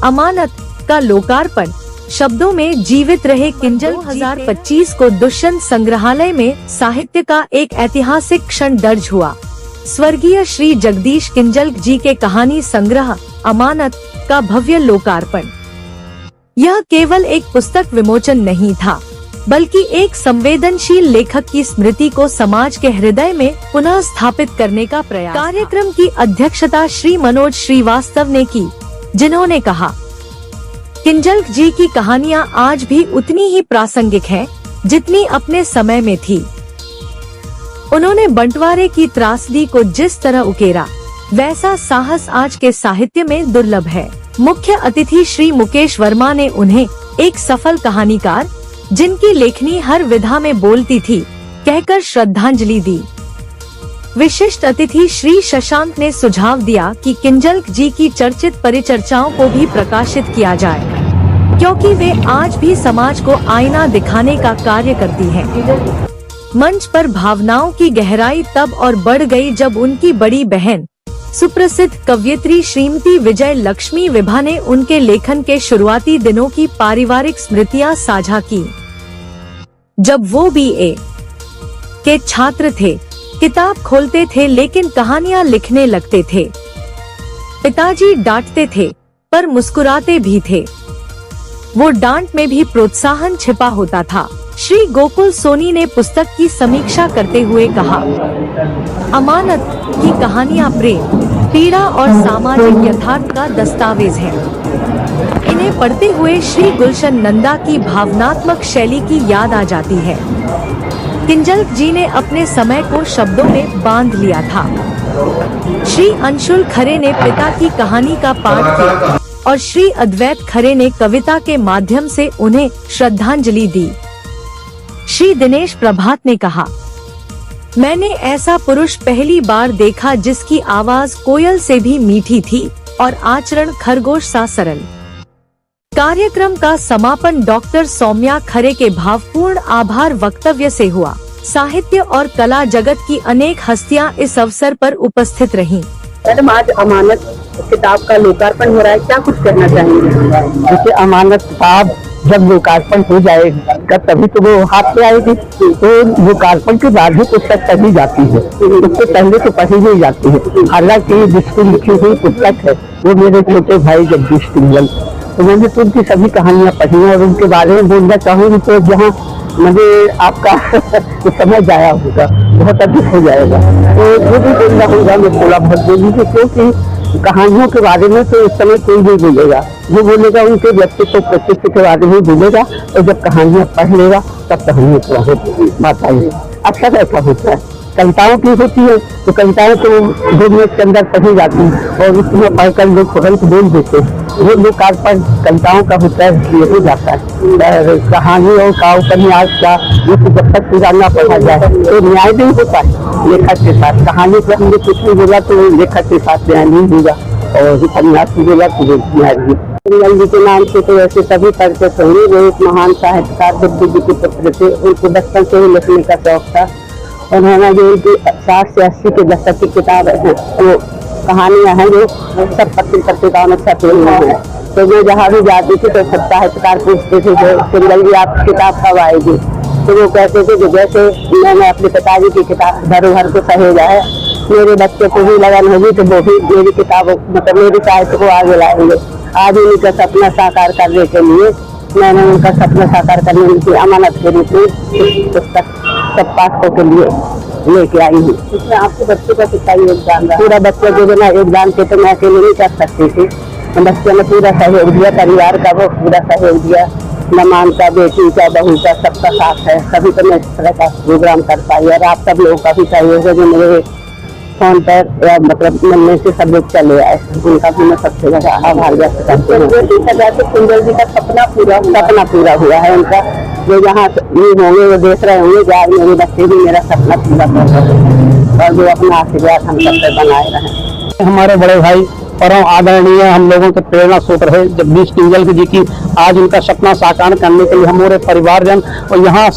अमानत का लोकार्पण शब्दों में जीवित रहे किंजल 2025 को दुष्यंत संग्रहालय में साहित्य का एक ऐतिहासिक क्षण दर्ज हुआ। स्वर्गीय श्री जगदीश किंजल जी के कहानी संग्रह अमानत का भव्य लोकार्पण। यह केवल एक पुस्तक विमोचन नहीं था, बल्कि एक संवेदनशील लेखक की स्मृति को समाज के हृदय में पुनः स्थापित करने का प्रयास। कार्यक्रम की अध्यक्षता श्री मनोज श्रीवास्तव ने की, जिन्होंने कहा, किंजल जी की कहानियाँ आज भी उतनी ही प्रासंगिक हैं, जितनी अपने समय में थी। उन्होंने बंटवारे की त्रासदी को जिस तरह उकेरा, वैसा साहस आज के साहित्य में दुर्लभ है। मुख्य अतिथि श्री मुकेश वर्मा ने उन्हें एक सफल कहानीकार, जिनकी लेखनी हर विधा में बोलती थी, कहकर श्रद्धांजलि दी। विशिष्ट अतिथि श्री शशांक ने सुझाव दिया कि किंजल जी की चर्चित परिचर्चाओं को भी प्रकाशित किया जाए, क्योंकि वे आज भी समाज को आईना दिखाने का कार्य करती हैं। मंच पर भावनाओं की गहराई तब और बढ़ गई जब उनकी बड़ी बहन सुप्रसिद्ध कवयित्री श्रीमती विजय लक्ष्मी विभा ने उनके लेखन के शुरुआती दिनों की पारिवारिक स्मृतियां साझा की। जब वो BA के छात्र थे, किताब खोलते थे लेकिन कहानियां लिखने लगते थे। पिताजी डांटते थे पर मुस्कुराते भी थे। वो डांट में भी प्रोत्साहन छिपा होता था। श्री गोकुल सोनी ने पुस्तक की समीक्षा करते हुए कहा, अमानत की कहानियां प्रेम, पीड़ा और सामाजिक यथार्थ का दस्तावेज है। इन्हें पढ़ते हुए श्री गुलशन नंदा की भावनात्मक शैली की याद आ जाती है। किंजल जी ने अपने समय को शब्दों में बांध लिया था। श्री अंशुल खरे ने पिता की कहानी का पाठ किया और श्री अद्वैत खरे ने कविता के माध्यम से उन्हें श्रद्धांजलि दी। श्री दिनेश प्रभात ने कहा, मैंने ऐसा पुरुष पहली बार देखा जिसकी आवाज कोयल से भी मीठी थी और आचरण खरगोश सा सरल। कार्यक्रम का समापन डॉक्टर सौम्या खरे के भावपूर्ण आभार वक्तव्य से हुआ। साहित्य और कला जगत की अनेक हस्तियां इस अवसर पर उपस्थित रहीं। मैडम, आज अमानत किताब का लोकार्पण हो रहा है, क्या कुछ कहना चाहेंगे? जैसे अमानत किताब जब लोकार्पण हो जाएगा तभी तो वो हाथ में आएगी, तो लोकार्पण के बाद ही पुस्तक पढ़ी जाती है, उससे पहले तो पढ़ी नहीं जाती है। हालांकि जिसकी लिखी हुई पुस्तक है वो मेरे छोटे भाई जगदीश किंजल, तो मैंने तो उनकी सभी कहानियां पढ़ी और उनके बारे में बोलना चाहूँगी तो जहाँ मुझे आपका तो समय जाया होगा, बहुत अधिक हो जाएगा, तो जो भी बोलना होगा मैं थोड़ा बहुत बोलूँगी, क्योंकि कहानियों के बारे में तो इस समय कोई नहीं बोलेगा। जो बोलेगा उनके व्यक्तित्व प्रतिष्ठा के बारे में बोलेगा, और जब कहानियां पढ़ लेगा तब तो हमें थोड़ा बात आई। अक्सर ऐसा होता है, कविताओं की होती है तो कविताएं तो 2 मिनट के अंदर पढ़ी जाती और उसमें पढ़कर लोग तुरंत बोल देते हैं। वो लोकार्पण कविताओं का होता है, इसलिए हो जाता है। कहानियों का उपन्यास का ये तो जब तक पूरा न पढ़ा जाए तो न्याय नहीं होता है लेखक के साथ। कहानी पर हमने कुछ नहीं बोला तो लेखक के साथ न्याय नहीं होगा, और उपन्यास भी बोला तो न्याय नहीं। किंजल जी के नाम से तो वैसे सभी परिचित होंगे। वो एक महान साहित्यकार बुद्ध जी के पुत्र थे। उनको बचपन से ही लिखने का शौक था। उन्होंने जो उनकी 60 से 80 के दशक की किताब है, वो कहानियां हैं जो सब पत्रिकाओं में छपी हुई हैं। तो मैं जहाँ भी जाती थी तो सब साहित्यकार पूछते थे जो किंजल जी आप किताब कब आएगी, तो वो कहते थे कि जैसे मैंने अपने पिताजी की किताब धरोहर को सहेजा है, मेरे बच्चे को भी लगन होगी तो वो भी मेरी किताब मतलब मेरी साहित्य को आगे लाएंगे। आज उनका सपना साकार करने के लिए मैंने उनका सपना साकार करने की अमानत के रूप में पुस्तक सब पाठकों के लिए लेके आई हूँ। इसमें आपके बच्चे का कितना योगदान रहा? पूरा बच्चे के बिना योगदान के तो मैं अकेले नहीं कर सकती थी। बच्चे ने पूरा सहयोग दिया, परिवार का वो पूरा सहयोग दिया, मेहमान का, बेटी का, बहू का, सबका साथ है, सभी तो मैं इस तरह का प्रोग्राम कर पाई। और आप सब लोगों का भी सहयोग है जो मेरे फोन पर या मतलब मिलने से सब लोग चले आए, उनका भी मैं सबसे ज्यादा आभार व्यक्त करती हूँ। देखा जाए तो किंजल जी का सपना पूरा हुआ है उनका। जो यहाँ होंगे वो देख रहे होंगे कि आज मेरे बच्चे भी मेरा सपना पूरा कर रहे हैं, और जो अपना आशीर्वाद हम सब पे बनाए रहे। हमारे बड़े भाई परम आदरणीय हम लोगों के प्रेरणा स्रोत रहे जगदीश किंजल जी की आज उनका सपना साकार करने के लिए हम पूरे परिवारजन और यहाँ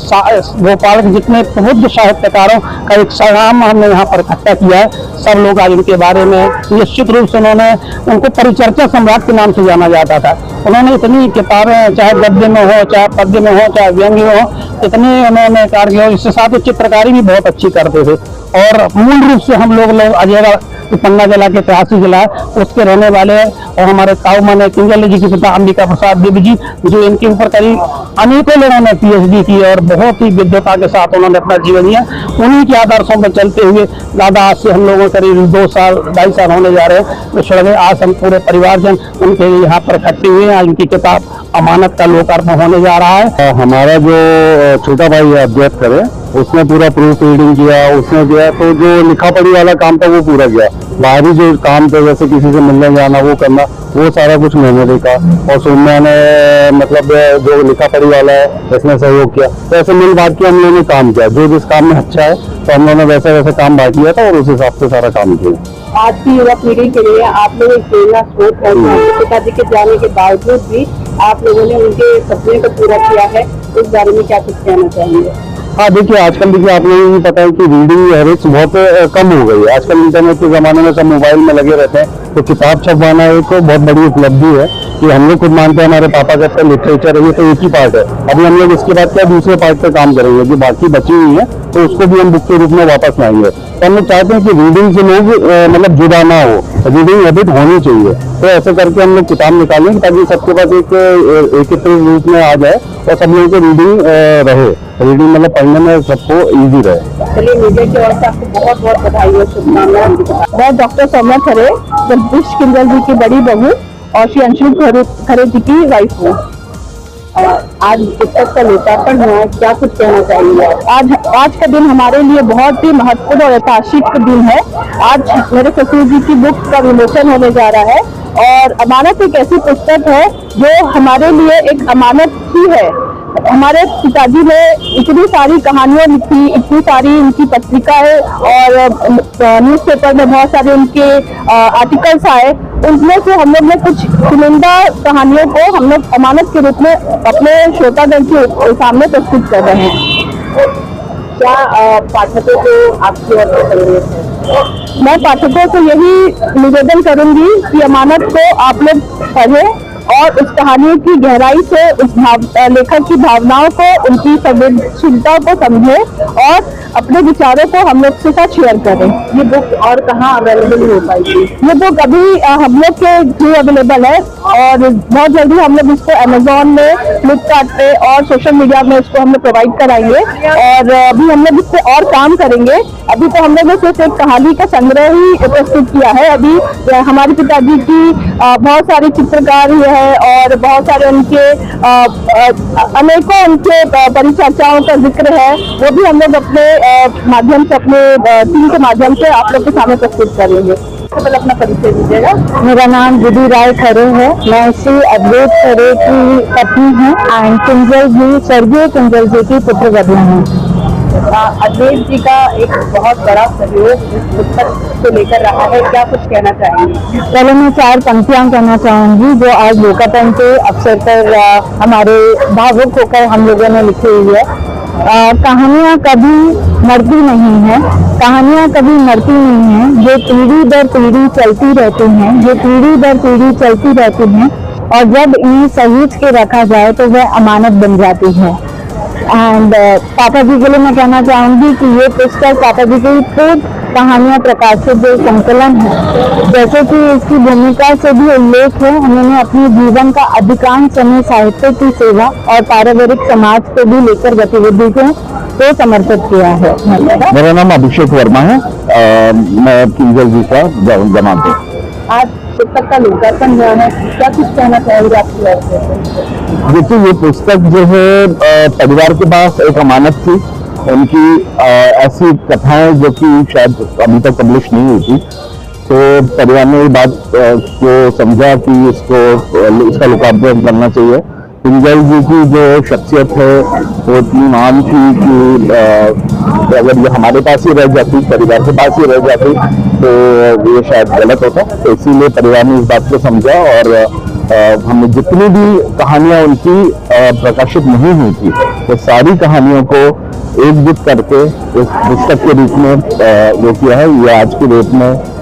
भोपाल के जितने प्रबुद्ध साहित्यकारों का एक सलाम हमने यहाँ पर इकट्ठा किया है। सब लोग आज उनके बारे में निश्चित रूप से उनको परिचर्चा सम्राट के नाम से जाना जाता था। उन्होंने इतनी किताबें चाहे गद्य में हो, चाहे पद्य में हो, चाहे व्यंग्य में हो, इतनी उन्होंने कार्य किया। इसके साथ चित्रकारी भी बहुत अच्छी करते थे और मूल रूप से हम लोग अजय पन्ना जिला के ऐतिहासिक जिला है उसके रहने वाले हैं। और हमारे ताऊ माने किंजल जी के पिता अंबिका प्रसाद देव जी जो इनके ऊपर करीब अनेकों लोगों ने PhD की और बहुत ही विद्वता के साथ उन्होंने अपना जीवन दिया। उन्हीं के आदर्शों पर चलते हुए दादा आज से हम लोगों करीब 2 साल 2.5 साल होने जा रहे हैं तो छोड़ गए। आज हम पूरे परिवारजन उनके यहाँ पर इकट्ठे हुए हैं। आज उनकी किताब अमानत का लोकार्पण होने जा रहा है। हमारा जो छोटा भाई अध्यक्ष करे उसने पूरा प्रूफ रीडिंग किया, उसने किया तो जो लिखा पढ़ी वाला काम था वो पूरा किया। बाहरी जो काम था जैसे किसी से मिलने जाना वो करना वो सारा कुछ मैंने देखा और सोम्या ने मतलब जो लिखा पढ़ी वाला है इसने सहयोग किया। तो ऐसे मिल बांट के हम लोगों ने काम किया, जो जिस काम में अच्छा है तो हम लोगों ने वैसे वैसे काम बांट लिया था और उस हिसाब से सारा काम किया। आज की युवा पीढ़ी के लिए आप लोग एक प्रेरणा स्रोत है। पिताजी के जाने के बावजूद भी आप लोगों ने उनके सपने को पूरा किया है, इस बारे में क्या कुछ कहना चाहेंगे? हाँ देखिए, आजकल देखिए आप लोगों को पता है कि रीडिंग हैबिट्स बहुत कम हो गई है। आजकल इंटरनेट के जमाने में सब मोबाइल में लगे रहते हैं तो किताब छपवाना एक बहुत बड़ी उपलब्धि है कि हम लोग खुद मानते हैं। हमारे पापा कहते हैं लिटरेचर है ये तो एक ही पार्ट है। अभी हम लोग इसके बाद क्या दूसरे पार्ट पे काम करेंगे जो बाकी बची हुई है तो उसको भी हम बुक के रूप में वापस लाएंगे। तो हम लोग चाहते हैं कि रीडिंग से लोग मतलब जुड़ा ना हो, रीडिंग हैबिट होनी चाहिए। तो ऐसे करके हम लोग किताब निकालेंगे ताकि सबके पास एक एकत्रित रूप में आ जाए और सब लोगों को रीडिंग रहे। रीडिंग मतलब पढ़ने में सबको इजी रहे। चलिए, मीडिया की ओर से आपको बहुत बहुत बधाई और शुभकामनाएं। मैं डॉक्टर सौम्या खरे, जगदीश किंजल जी की बड़ी बहू और श्री अंशुल खरे जी की वाइफ हूँ। आज पुस्तक का लोकार्पण हुआ है, क्या कुछ कहना चाहिए? आज का दिन हमारे लिए बहुत ही महत्वपूर्ण और ऐतिहासिक दिन है। आज मेरे ससुर जी की बुक का विमोचन होने जा रहा है और अमानत एक ऐसी पुस्तक है जो हमारे लिए एक अमानत ही है। हमारे पिताजी ने इतनी सारी कहानियां लिखी, इतनी सारी उनकी पत्रिकाएं और न्यूज़पेपर में बहुत सारे उनके आर्टिकल्स आए। उनमें से हम लोग ने कुछ चुनिंदा कहानियों को हम लोग अमानत के रूप में अपने श्रोतागण के सामने प्रस्तुत कर रहे हैं। क्या पाठकों को आपकी ओर से संदेश है? मैं पाठकों को यही निवेदन करूंगी कि अमानत को आप लोग पढ़ें और उस कहानी की गहराई से उस लेखक की भावनाओं को, उनकी संवेदनशीलता को समझें और अपने विचारों को हम लोग के साथ शेयर करें। ये बुक और कहाँ अवेलेबल हो पाएगी? ये बुक अभी हम लोग के थ्रू अवेलेबल है और बहुत जल्दी हम लोग इसको अमेजोन में, फ्लिपकार्ट पे और सोशल मीडिया में इसको हम लोग प्रोवाइड कराएंगे। और अभी हम लोग इस पे और काम करेंगे। अभी तो हम लोग ने सिर्फ एक कहानी का संग्रह ही प्रस्तुत किया है। अभी हमारे पिताजी की बहुत सारी चित्रकार है और बहुत सारे उनके अनेकों उनके परिचर्चाओं का जिक्र है, वो भी हम लोग अपने माध्यम से, अपने टीम के माध्यम से आप लोग के सामने प्रस्तुत करेंगे। अपना परिचय दीजिएगा। मेरा नाम विधि राय खरे है। मैं श्री अद्वैत खरे की पत्नी हूँ एंड किंजल जी, स्वर्गीय किंजल जी की पुत्रवधू हूँ। अद्वैत जी का एक बहुत बड़ा सहयोग इस पुस्तक को लेकर रहा है, क्या कुछ कहना चाहेंगे? पहले मैं 4 पंक्तियां कहना चाहूंगी जो आज लोकार्पण के अवसर पर हमारे भावुक होकर हम लोगों ने लिखी हुई है। कहानियाँ कभी मरती नहीं है, कहानियाँ कभी मरती नहीं है, ये पीढ़ी दर पीढ़ी चलती रहती हैं, ये पीढ़ी दर पीढ़ी चलती रहती हैं और जब इन्हें सहेज के रखा जाए तो वह अमानत बन जाती है। एंड पापा जी के लिए मैं कहना चाहूंगी कि ये पुस्तक पापा जी की खुद कहानियां प्रकाशित जो संकलन है, जैसे कि इसकी भूमिका से भी उल्लेख है, उन्होंने अपने जीवन का अधिकांश समय साहित्य की सेवा और पारिवारिक समाज को भी लेकर गतिविधि को समर्पित किया है। मेरा नाम अभिषेक वर्मा है, मैं किंजल जी का जमात हूँ। आज पुस्तक का लोकार्पण हुआ है, क्या कुछ कहना चाहेंगे आपकी ओर से? देखिए, ये पुस्तक जो है परिवार के पास एक अमानत थी। उनकी ऐसी कथाएं जो कि शायद अभी तक पब्लिश नहीं हुई थी, तो परिवार ने ये बात को समझा कि इसका लोकार्पण करना चाहिए। किंजल जी की जो शख्सियत है वो इतनी महान थी कि अगर ये हमारे पास ही रह जाती, परिवार के पास ही रह जाती, तो ये शायद गलत होता। तो इसीलिए परिवार ने इस बात को समझा और हमने जितनी भी कहानियां उनकी प्रकाशित नहीं हुई थी, वो सारी कहानियों को एकजुट करके इस पुस्तक के रूप में वो किया है। ये आज की डेट में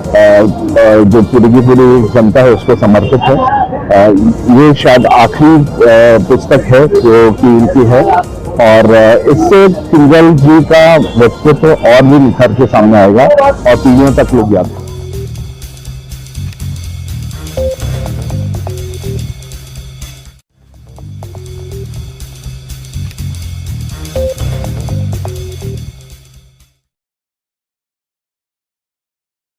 जो पूरी की पूरी जनता है उसको समर्पित है। ये शायद आखिरी पुस्तक है जो कि इनकी है और इससे किंजल जी का व्यक्तित्व और भी निखर के सामने आएगा और पीढ़ियों तक लोग याद